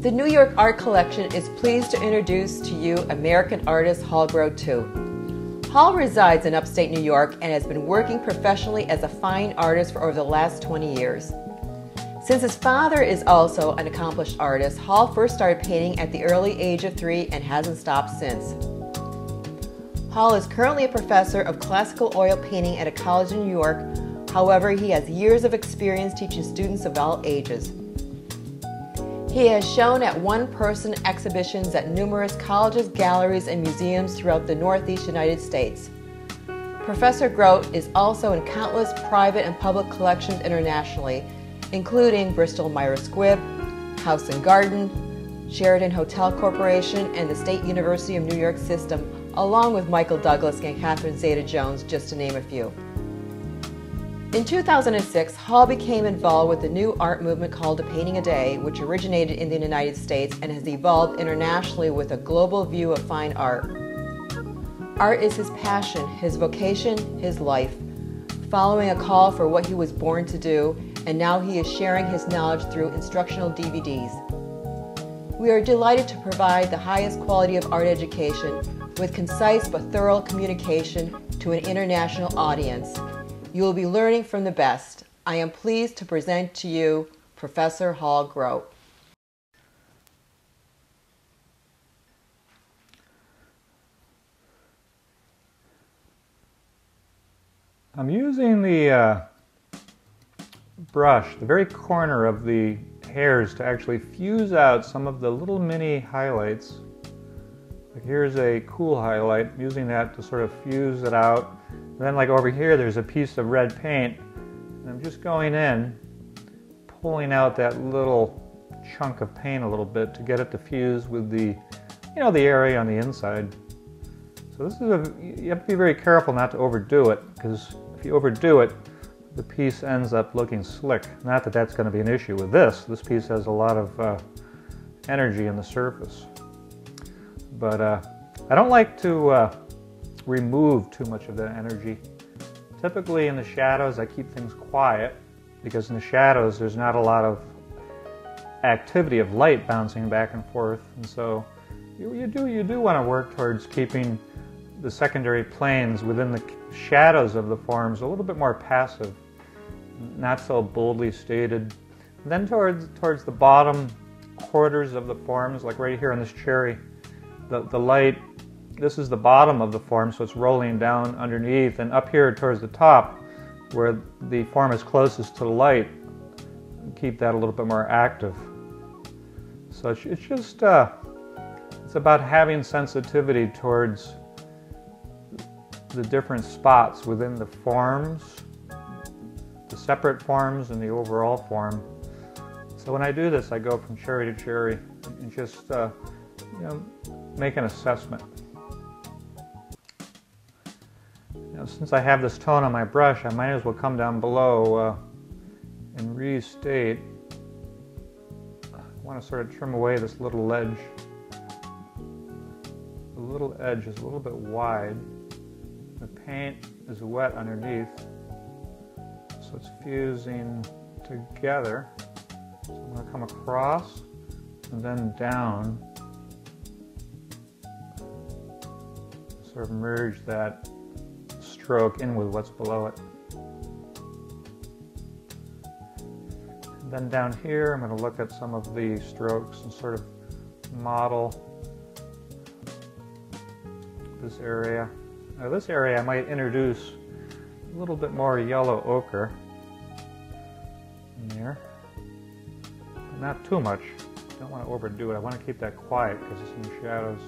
The New York Art Collection is pleased to introduce to you American artist Groat II. Hall resides in upstate New York and has been working professionally as a fine artist for over the last 20 years. Since his father is also an accomplished artist, Hall first started painting at the early age of 3 and hasn't stopped since. Hall is currently a professor of classical oil painting at a college in New York. However, he has years of experience teaching students of all ages. He has shown at one-person exhibitions at numerous colleges, galleries, and museums throughout the Northeast United States. Professor Groat is also in countless private and public collections internationally, including Bristol Myers Squibb, House and Garden, Sheraton Hotel Corporation, and the State University of New York System, along with Michael Douglas and Catherine Zeta-Jones, just to name a few. In 2006, Hall became involved with the new art movement called A Painting a Day, which originated in the United States and has evolved internationally with a global view of fine art. Art is his passion, his vocation, his life, following a call for what he was born to do, and now he is sharing his knowledge through instructional DVDs. We are delighted to provide the highest quality of art education with concise but thorough communication to an international audience. You will be learning from the best. I am pleased to present to you Professor Groat. I'm using the brush, the very corner of the hairs, to actually fuse out some of the little mini highlights. Like here's a cool highlight. I'm using that to sort of fuse it out. And then like over here there's a piece of red paint, and I'm just going in, pulling out that little chunk of paint a little bit to get it to fuse with the, the area on the inside. So this is you have to be very careful not to overdo it, because if you overdo it, the piece ends up looking slick. Not that that's going to be an issue with this. This piece has a lot of energy in the surface. But I don't like to remove too much of that energy. Typically in the shadows I keep things quiet, because in the shadows there's not a lot of activity of light bouncing back and forth, and so you do want to work towards keeping the secondary planes within the shadows of the forms a little bit more passive, not so boldly stated. And then towards the bottom quarters of the forms, like right here on this cherry, the light, this is the bottom of the form, so it's rolling down underneath, and up here towards the top, where the form is closest to the light, keep that a little bit more active. So it's just, it's about having sensitivity towards the different spots within the forms, the separate forms and the overall form. So when I do this, I go from cherry to cherry and just, make an assessment. Since I have this tone on my brush, I might as well come down below and restate. I want to sort of trim away this little edge. The little edge is a little bit wide. The paint is wet underneath, so it's fusing together. So I'm going to come across and then down, sort of merge that stroke in with what's below it. And then down here I'm going to look at some of the strokes and sort of model this area. Now this area I might introduce a little bit more yellow ochre in there, but not too much. Don't want to overdo it. I want to keep that quiet because it's in the shadows.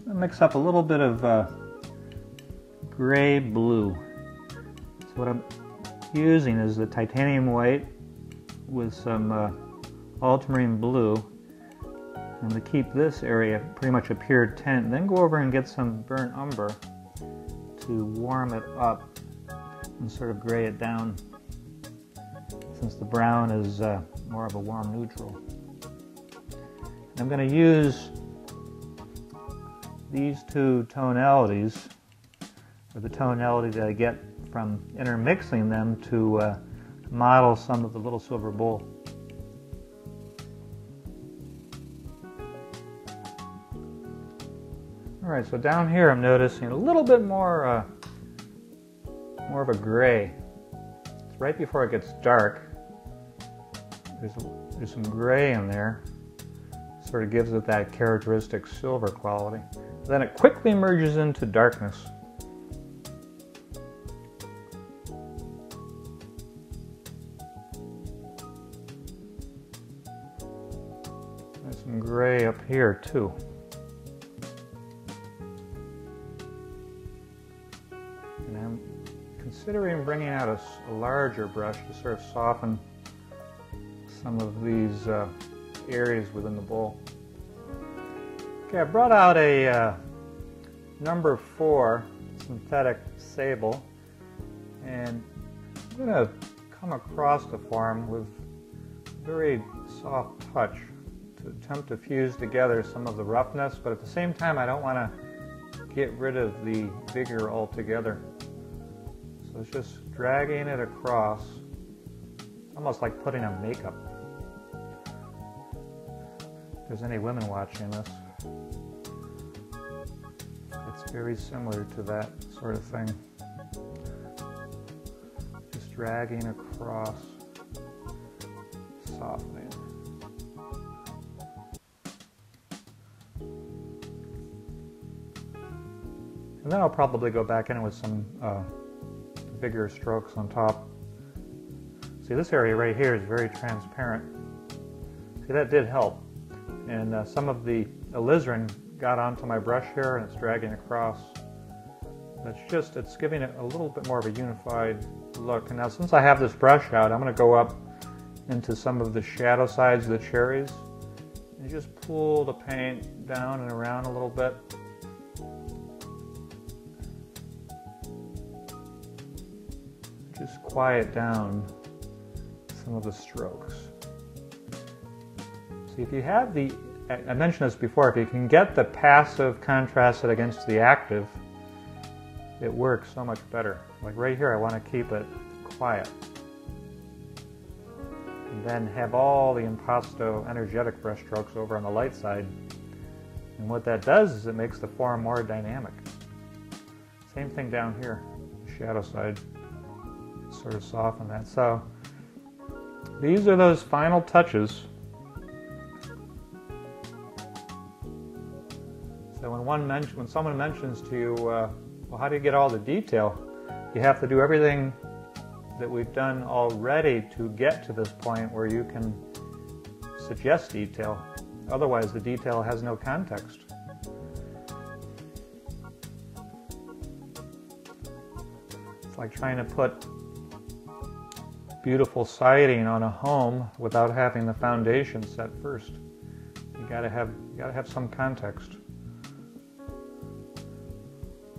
I'll mix up a little bit of gray blue. So what I'm using is the titanium white with some ultramarine blue, and to keep this area pretty much a pure tint. Then go over and get some burnt umber to warm it up and sort of gray it down. since the brown is more of a warm neutral. I'm going to use these two tonalities, or the tonality that I get from intermixing them, to model some of the little silver bowl. Alright, so down here I'm noticing a little bit more of a gray. It's right before it gets dark. There's some gray in there. Sort of gives it that characteristic silver quality. Then it quickly merges into darkness. There's some gray up here too. And I'm considering bringing out a larger brush to sort of soften some of these areas within the bowl. Okay, I brought out a number 4 synthetic sable, and I'm going to come across the form with a very soft touch to attempt to fuse together some of the roughness, but at the same time I don't want to get rid of the vigor altogether. So it's just dragging it across, almost like putting on makeup. If there's any women watching this, it's very similar to that sort of thing. Just dragging across, softening. And then I'll probably go back in with some bigger strokes on top. See, this area right here is very transparent. See, that did help. And some of the alizarin got onto my brush here and it's dragging across. It's giving it a little bit more of a unified look. And now since I have this brush out, I'm going to go up into some of the shadow sides of the cherries and just pull the paint down and around a little bit. Just quiet down some of the strokes. See, if you have I mentioned this before, if you can get the passive contrasted against the active, it works so much better. Like right here, I want to keep it quiet. And then have all the impasto energetic brush strokes over on the light side. And what that does is it makes the form more dynamic. Same thing down here, the shadow side. Sort of soften that. So these are those final touches. So when someone mentions to you, well, how do you get all the detail? You have to do everything that we've done already to get to this point where you can suggest detail. Otherwise, the detail has no context. It's like trying to put beautiful siding on a home without having the foundation set first. You gotta have some context.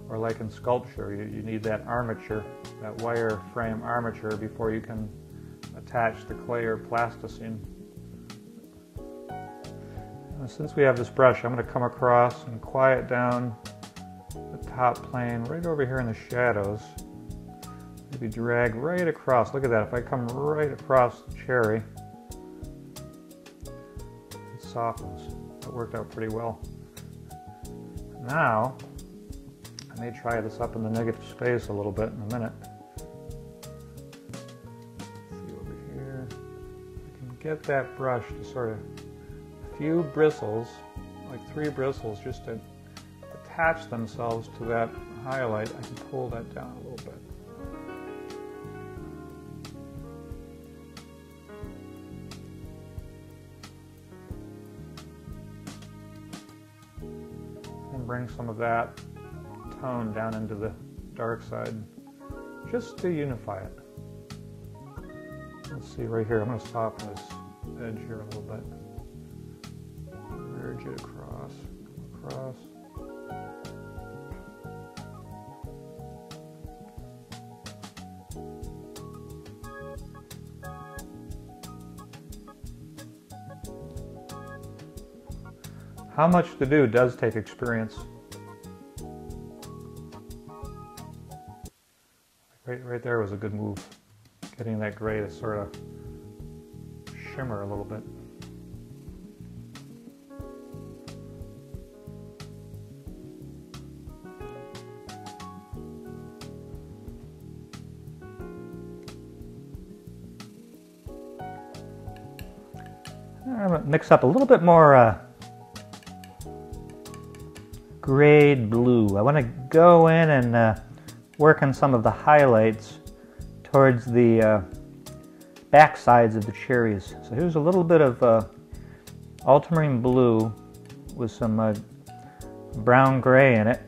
Or like in sculpture, you need that armature, that wire frame armature before you can attach the clay or plasticine. And since we have this brush, I'm going to come across and quiet down the top plane right over here in the shadows. Maybe drag right across. Look at that. If I come right across the cherry, it softens. That worked out pretty well. Now, I may try this up in the negative space a little bit in a minute. Let's see over here. I can get that brush to sort of a few bristles, like 3 bristles, just to attach themselves to that highlight. I can pull that down a little bit. Bring some of that tone down into the dark side just to unify it. Let's see right here, I'm going to soften this edge here a little bit. Merge it across, come across. How much to do does take experience. Right there was a good move. Getting that gray to sort of shimmer a little bit. I'm going to mix up a little bit more grade blue. I want to go in and work on some of the highlights towards the back sides of the cherries. So here's a little bit of ultramarine blue with some brown gray in it.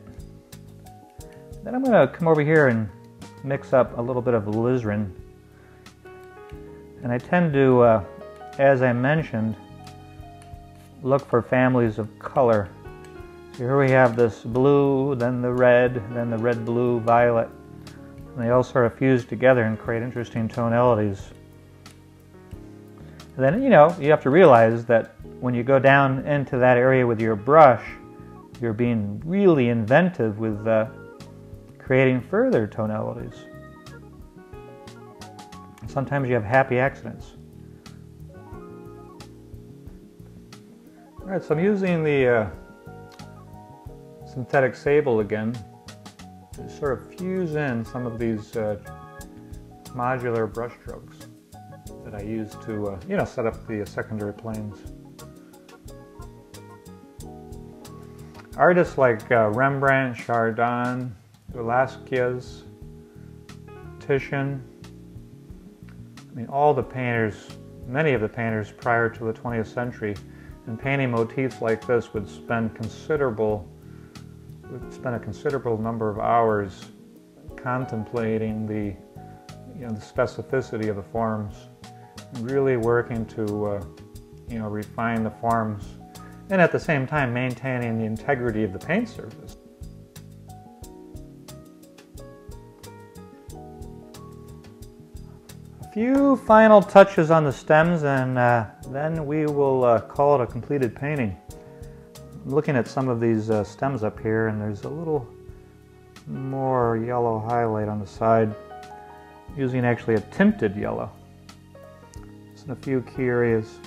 Then I'm going to come over here and mix up a little bit of alizarin. And I tend to, as I mentioned, look for families of color. So here we have this blue, then the red, blue, violet. And they all sort of fuse together and create interesting tonalities. And then, you know, you have to realize that when you go down into that area with your brush, you're being really inventive with creating further tonalities. And sometimes you have happy accidents. All right, so I'm using the synthetic sable again to sort of fuse in some of these modular brush strokes that I use to, you know, set up the secondary planes. Artists like Rembrandt, Chardin, Velázquez, Titian, I mean, all the painters, many of the painters prior to the 20th century, in painting motifs like this would spend a considerable number of hours contemplating the, you know, the specificity of the forms, and really working to, you know, refine the forms, and at the same time maintaining the integrity of the paint surface. A few final touches on the stems, and then we will call it a completed painting. I'm looking at some of these stems up here, and there's a little more yellow highlight on the side, using actually a tinted yellow. Just in a few key areas.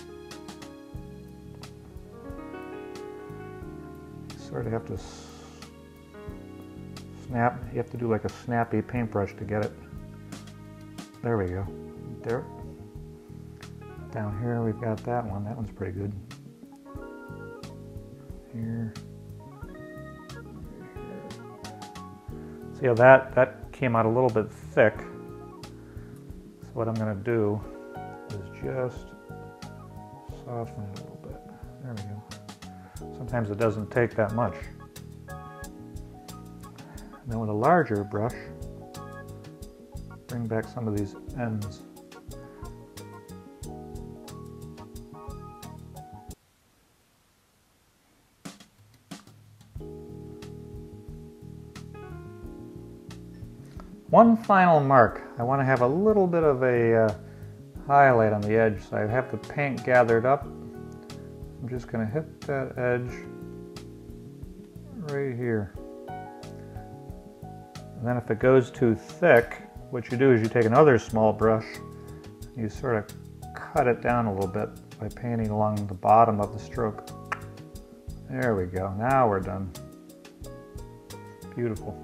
Sort of have to snap, you have to do like a snappy paintbrush to get it. There we go. There. Down here we've got that one. That one's pretty good. Here. See how that came out a little bit thick. So what I'm going to do is just soften it a little bit. There we go. Sometimes it doesn't take that much. And then with a larger brush, bring back some of these ends. One final mark. I want to have a little bit of a highlight on the edge, so I have the paint gathered up. I'm just going to hit that edge right here. And then if it goes too thick, what you do is you take another small brush, you sort of cut it down a little bit by painting along the bottom of the stroke. There we go. Now we're done. Beautiful.